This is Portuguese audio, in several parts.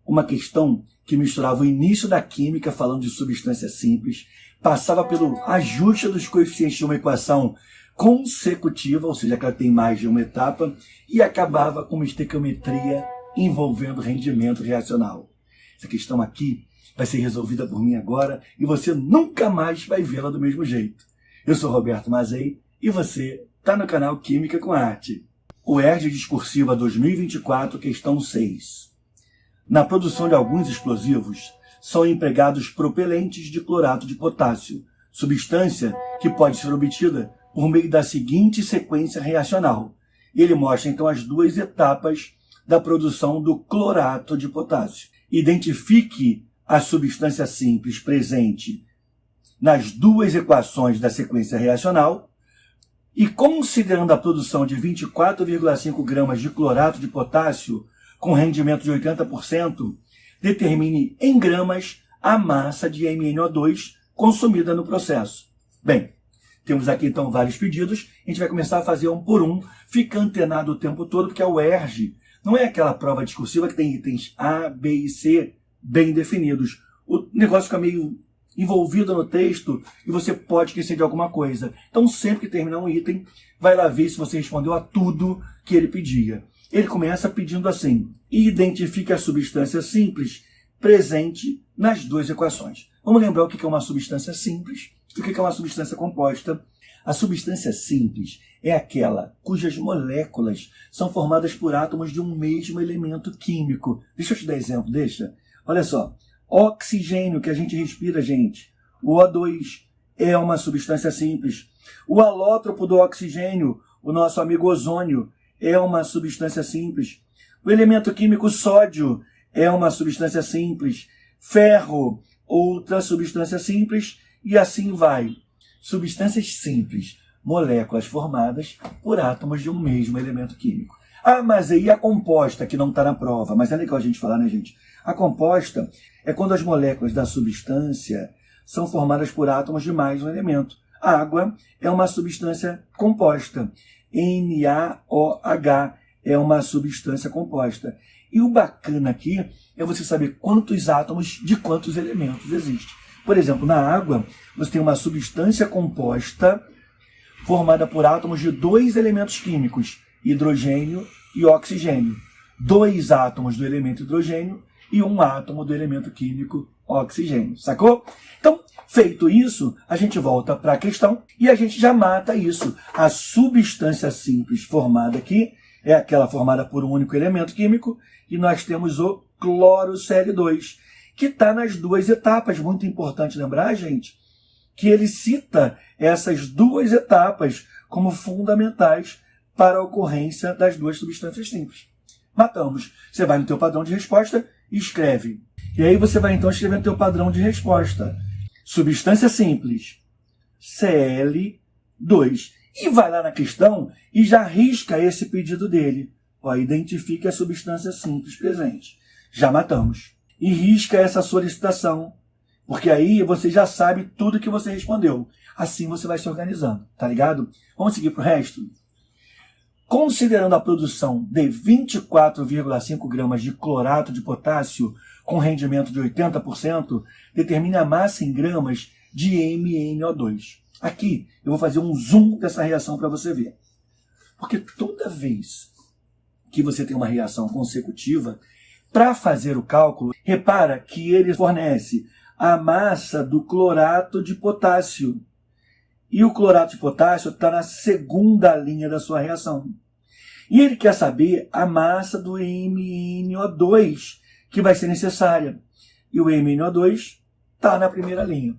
uma questão que misturava o início da química, falando de substância simples, passava pelo ajuste dos coeficientes de uma equação consecutiva, ou seja, que ela tem mais de uma etapa, e acabava com uma estequiometria envolvendo rendimento reacional. Essa questão aqui vai ser resolvida por mim agora e você nunca mais vai vê-la do mesmo jeito. Eu sou Roberto Mazei e você está no canal Química com Arte. O ERJ Discursiva 2024, questão 6. Na produção de alguns explosivos, são empregados propelentes de clorato de potássio, substância que pode ser obtida por meio da seguinte sequência reacional. Ele mostra então as duas etapas da produção do clorato de potássio. Identifique a substância simples presente nas duas equações da sequência reacional e, considerando a produção de 24,5 gramas de clorato de potássio com rendimento de 80%, determine em gramas a massa de MnO2 consumida no processo. Bem, temos aqui então vários pedidos, a gente vai começar a fazer um por um, fica antenado o tempo todo, porque o ERJ não é aquela prova discursiva que tem itens A, B e C bem definidos. O negócio fica meio envolvido no texto e você pode esquecer de alguma coisa. Então, sempre que terminar um item, vai lá ver se você respondeu a tudo que ele pedia. Ele começa pedindo assim: identifique a substância simples presente nas duas equações. Vamos lembrar o que é uma substância simples e o que é uma substância composta. A substância simples é aquela cujas moléculas são formadas por átomos de um mesmo elemento químico. Deixa eu te dar exemplo, deixa. Olha só, oxigênio que a gente respira, gente. O O2 é uma substância simples. O alótropo do oxigênio, o nosso amigo ozônio, é uma substância simples. O elemento químico sódio é uma substância simples. Ferro, outra substância simples, e assim vai. Substâncias simples, moléculas formadas por átomos de um mesmo elemento químico. Ah, mas aí a composta, que não está na prova, mas é legal a gente falar, né, gente? A composta é quando as moléculas da substância são formadas por átomos de mais um elemento. A água é uma substância composta. NaOH é uma substância composta. E o bacana aqui é você saber quantos átomos de quantos elementos existem. Por exemplo, na água, você tem uma substância composta formada por átomos de dois elementos químicos, hidrogênio e oxigênio. Dois átomos do elemento hidrogênio e um átomo do elemento químico oxigênio. Sacou? Então, feito isso, a gente volta para a questão e a gente já mata isso. A substância simples formada aqui é aquela formada por um único elemento químico e nós temos o clorocl2, que está nas duas etapas. Muito importante lembrar, gente, que ele cita essas duas etapas como fundamentais para a ocorrência das duas substâncias simples. Matamos. Você vai no teu padrão de resposta e escreve. E aí você vai então escrever no teu padrão de resposta. Substância simples, Cl2. E vai lá na questão e já risca esse pedido dele. Ó, identifique a substância simples presente. Já matamos. E risca essa solicitação, porque aí você já sabe tudo que você respondeu. Assim você vai se organizando, tá ligado? Vamos seguir para o resto? Considerando a produção de 24,5 gramas de clorato de potássio com rendimento de 80%, determine a massa em gramas de MnO2. Aqui eu vou fazer um zoom dessa reação para você ver. Porque toda vez que você tem uma reação consecutiva, para fazer o cálculo, repara que ele fornece a massa do clorato de potássio. E o clorato de potássio está na segunda linha da sua reação. E ele quer saber a massa do MnO2 que vai ser necessária. E o MnO2 está na primeira linha.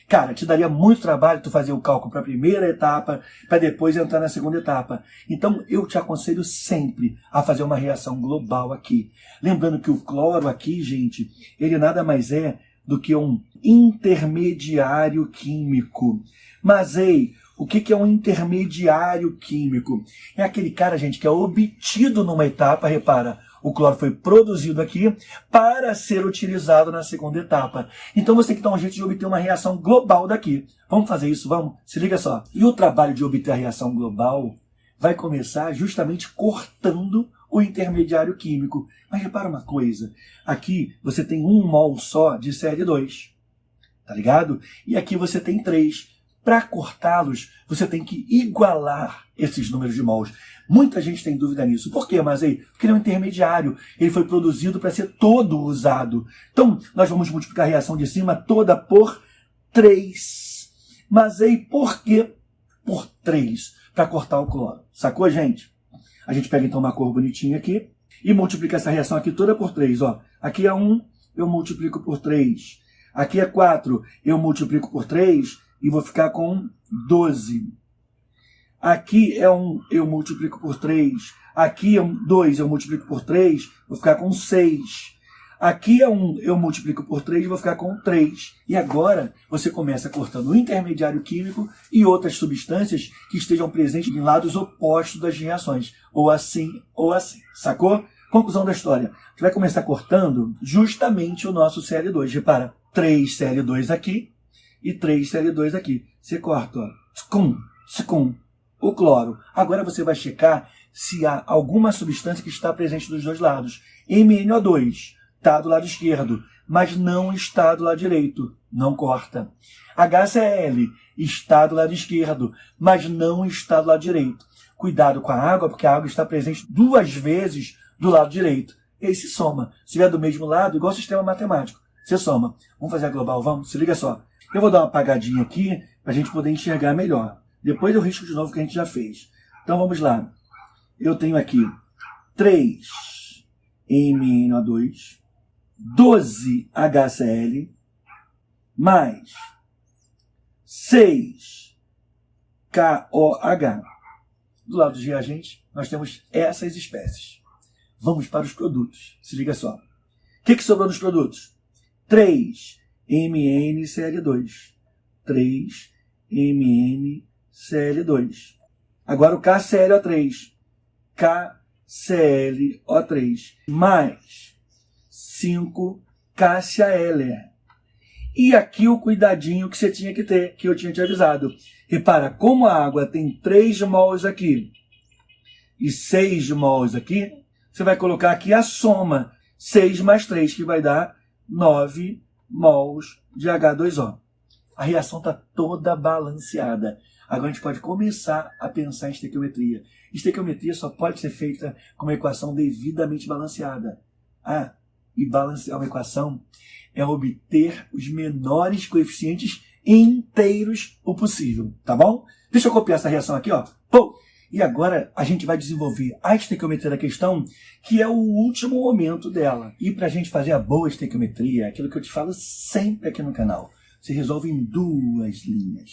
Cara, te daria muito trabalho tu fazer o cálculo para a primeira etapa, para depois entrar na segunda etapa. Então, eu te aconselho sempre a fazer uma reação global aqui. Lembrando que o cloro aqui, gente, ele nada mais é do que um intermediário químico. Mas, ei, o que é um intermediário químico? É aquele cara, gente, que é obtido numa etapa, repara, o cloro foi produzido aqui para ser utilizado na segunda etapa. Então você tem que dar um jeito de obter uma reação global daqui. Vamos fazer isso? Vamos? Se liga só. E o trabalho de obter a reação global vai começar justamente cortando o intermediário químico. Mas repara uma coisa, aqui você tem 1 mol só de Cl2, tá ligado? E aqui você tem 3. Para cortá-los, você tem que igualar esses números de mols. Muita gente tem dúvida nisso. Por quê, Mazei? Porque ele é um intermediário. Ele foi produzido para ser todo usado. Então, nós vamos multiplicar a reação de cima toda por 3. Mazei, por quê? Por 3. Para cortar o cloro. Sacou, gente? A gente pega, então, uma cor bonitinha aqui e multiplica essa reação aqui toda por 3. Ó. Aqui é 1, eu multiplico por 3. Aqui é 4, eu multiplico por 3 e vou ficar com 12. Aqui é 1, eu multiplico por 3. Aqui é 2, eu multiplico por 3, vou ficar com 6. Aqui é 1, eu multiplico por 3, vou ficar com 3. E agora você começa cortando o intermediário químico e outras substâncias que estejam presentes em lados opostos das reações. Ou assim, sacou? Conclusão da história. Você vai começar cortando justamente o nosso Cl2. Repara, 3 Cl2 aqui e 3 Cl2 aqui. Você corta, ó, scum, o cloro. Agora você vai checar se há alguma substância que está presente dos dois lados. MnO2 está do lado esquerdo, mas não está do lado direito. Não corta. HCl está do lado esquerdo, mas não está do lado direito. Cuidado com a água, porque a água está presente 2 vezes do lado direito. E aí se soma. Se estiver do mesmo lado, igual sistema matemático, você soma. Vamos fazer a global? Vamos? Se liga só. Eu vou dar uma apagadinha aqui para a gente poder enxergar melhor. Depois eu risco de novo que a gente já fez. Então vamos lá. Eu tenho aqui 3 MnO2, 12 HCl, mais 6 KOH. Do lado dos reagentes, nós temos essas espécies. Vamos para os produtos. Se liga só. O que sobrou nos produtos? 3 MnCl2. 3 MnCl2. Agora o KClO3. KClO3. Mais 5 KCl. E aqui o cuidadinho que você tinha que ter, que eu tinha te avisado. Repara, como a água tem 3 mols aqui e 6 mols aqui, você vai colocar aqui a soma. 6 mais 3, que vai dar 9 mols de H2O. A reação está toda balanceada. Agora a gente pode começar a pensar em estequiometria. Estequiometria só pode ser feita com uma equação devidamente balanceada. E balancear uma equação é obter os menores coeficientes inteiros o possível, tá bom? Deixa eu copiar essa reação aqui, ó. Pô! E agora a gente vai desenvolver a estequiometria da questão, que é o último momento dela. E para a gente fazer a boa estequiometria, aquilo que eu te falo sempre aqui no canal, se resolve em 2 linhas.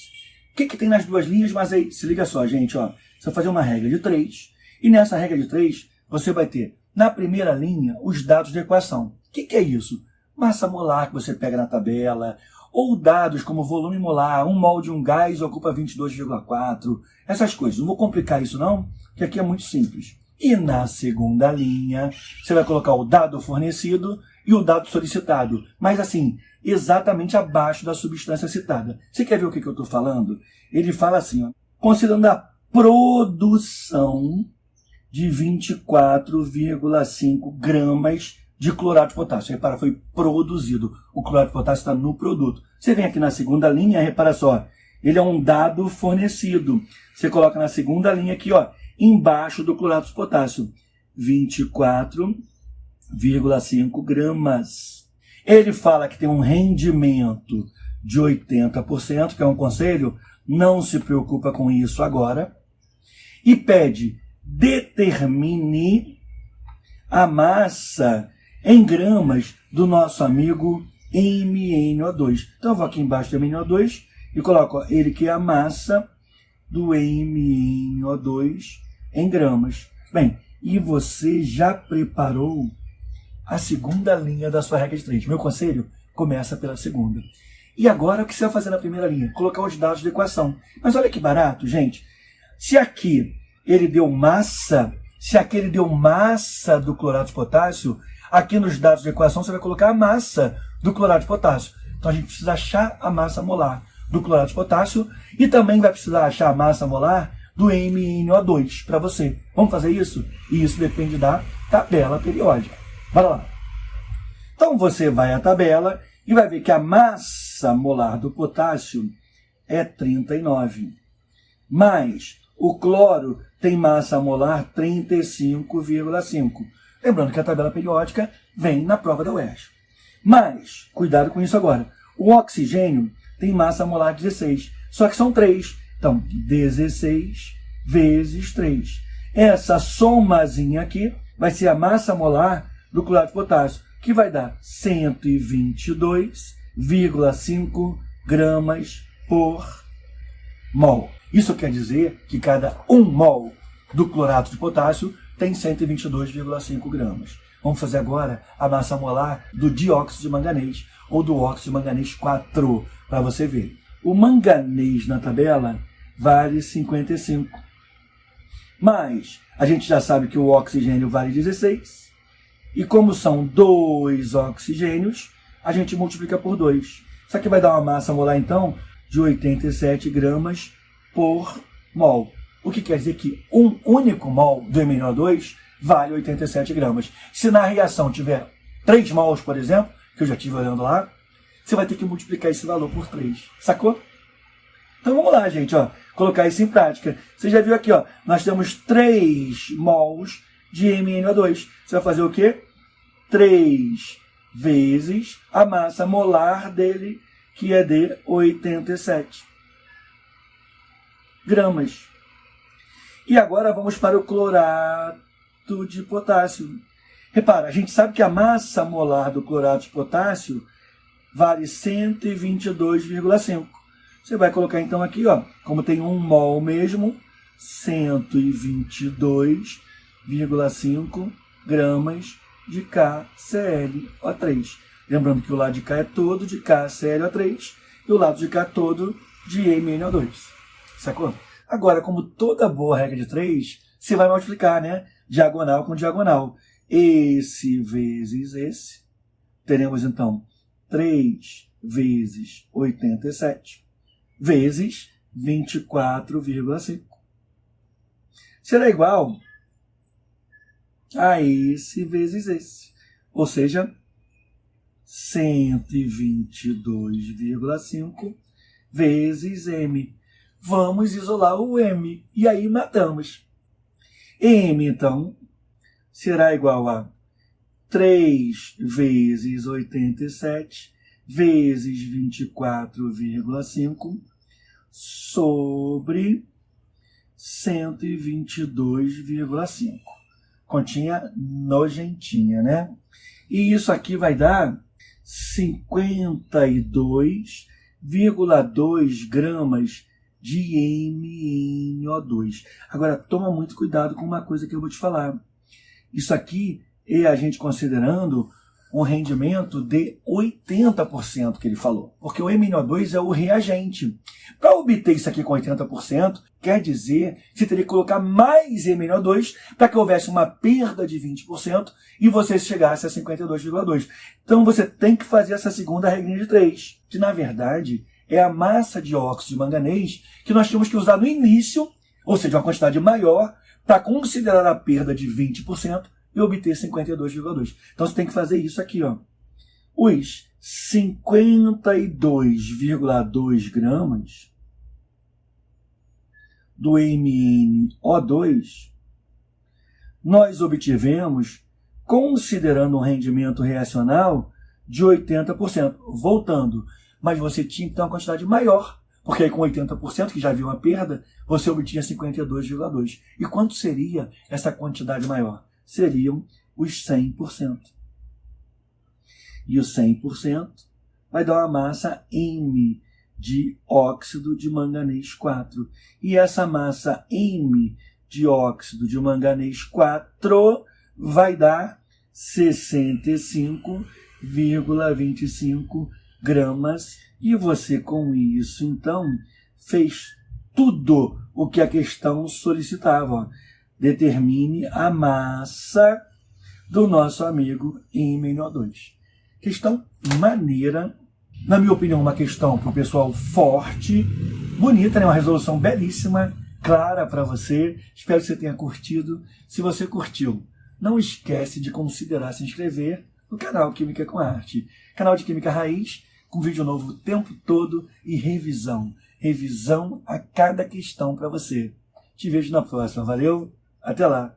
O que tem nas 2 linhas? Mas aí, se liga só, gente, ó. Você vai fazer uma regra de 3, e nessa regra de 3, você vai ter, na primeira linha, os dados da equação. O que é isso? Massa molar que você pega na tabela, ou dados como volume molar, 1 mol de um gás ocupa 22,4, essas coisas. Não vou complicar isso não, que aqui é muito simples. E na segunda linha, você vai colocar o dado fornecido e o dado solicitado, mas assim, exatamente abaixo da substância citada. Você quer ver o que eu estou falando? Ele fala assim, ó, considerando a produção de 24,5 gramas de clorato de potássio. Repara, foi produzido. O clorato de potássio está no produto. Você vem aqui na segunda linha, repara só, ele é um dado fornecido. Você coloca na segunda linha aqui, ó, embaixo do clorato de potássio, 24,5 gramas. Ele fala que tem um rendimento de 80%, que é um conselho, não se preocupa com isso agora. E pede, determine a massa em gramas do nosso amigo MnO2. Então eu vou aqui embaixo do MnO2 e coloco, ó, ele que é a massa do MnO2 em gramas. Bem, e você já preparou a segunda linha da sua regra de 3. Meu conselho, começa pela segunda. E agora o que você vai fazer na primeira linha? Colocar os dados da equação. Mas olha que barato, gente. Se aqui ele deu massa, se aqui ele deu massa do clorato de potássio, aqui nos dados da equação você vai colocar a massa do clorato de potássio. Então a gente precisa achar a massa molar do clorato de potássio e também vai precisar achar a massa molar do MnO2 para você. Vamos fazer isso? E isso depende da tabela periódica. Bora lá. Então você vai à tabela e vai ver que a massa molar do potássio é 39. Mas o cloro tem massa molar 35,5. Lembrando que a tabela periódica vem na prova da UERJ. Mas, cuidado com isso agora. O oxigênio tem massa molar 16. Só que são 3. Então, 16 vezes 3. Essa somazinha aqui vai ser a massa molar do clorato de potássio, que vai dar 122,5 gramas por mol. Isso quer dizer que cada 1 mol do clorato de potássio tem 122,5 gramas. Vamos fazer agora a massa molar do dióxido de manganês, ou do óxido de manganês 4, para você ver. O manganês na tabela vale 55. Mas a gente já sabe que o oxigênio vale 16. E como são 2 oxigênios, a gente multiplica por 2. Isso aqui vai dar uma massa molar, então, de 87 gramas por mol. O que quer dizer que um único mol do MnO2 vale 87 gramas. Se na reação tiver 3 mols, por exemplo, que eu já estive olhando lá, você vai ter que multiplicar esse valor por 3. Sacou? Então vamos lá, gente, ó, colocar isso em prática. Você já viu aqui, ó, nós temos 3 mols de MnO2. Você vai fazer o quê? 3 vezes a massa molar dele, que é de 87 gramas. E agora vamos para o clorato de potássio. Repara, a gente sabe que a massa molar do clorato de potássio vale 122,5. Você vai colocar então aqui, ó, como tem 1 mol mesmo, 122,5 gramas de KClO3. Lembrando que o lado de cá é todo de KClO3 e o lado de cá todo de MnO2. Sacou? Agora, como toda boa regra de 3, você vai multiplicar, né? Diagonal com diagonal. Esse vezes esse. Teremos, então, 3 vezes 87 vezes 24,5. Será igual a esse vezes esse. Ou seja, 122,5 vezes M. Vamos isolar o M. E aí matamos. M, então, será igual a 3 vezes 87 vezes 24,5 sobre 122,5. Continha nojentinha, né? E isso aqui vai dar 52,2 gramas de MnO2. Agora, toma muito cuidado com uma coisa que eu vou te falar. Isso aqui é a gente considerando um rendimento de 80% que ele falou. Porque o MnO2 é o reagente. Para obter isso aqui com 80%, quer dizer que você teria que colocar mais MnO2 para que houvesse uma perda de 20% e você chegasse a 52,2%. Então você tem que fazer essa segunda regrinha de 3, que na verdade é a massa de óxido de manganês que nós tínhamos que usar no início, ou seja, uma quantidade maior, para considerar a perda de 20% e obter 52,2. Então você tem que fazer isso aqui, ó. Os 52,2 gramas do MnO2 nós obtivemos considerando um rendimento reacional de 80%. Voltando, mas você tinha que ter uma quantidade maior, porque aí com 80%, que já havia uma perda, você obtinha 52,2. E quanto seria essa quantidade maior? Seriam os 100%. E o 100% vai dar uma massa M de óxido de manganês 4. E essa massa M de óxido de manganês 4 vai dar 65,25 gramas. E você, com isso, então, fez tudo o que a questão solicitava. Determine a massa do nosso amigo MnO2. Questão maneira, na minha opinião, uma questão para o pessoal forte, bonita, né? Uma resolução belíssima, clara para você. Espero que você tenha curtido. Se você curtiu, não esquece de considerar se inscrever no canal Química com Arte. Canal de Química Raiz, com vídeo novo o tempo todo e revisão. Revisão a cada questão para você. Te vejo na próxima. Valeu? Até lá!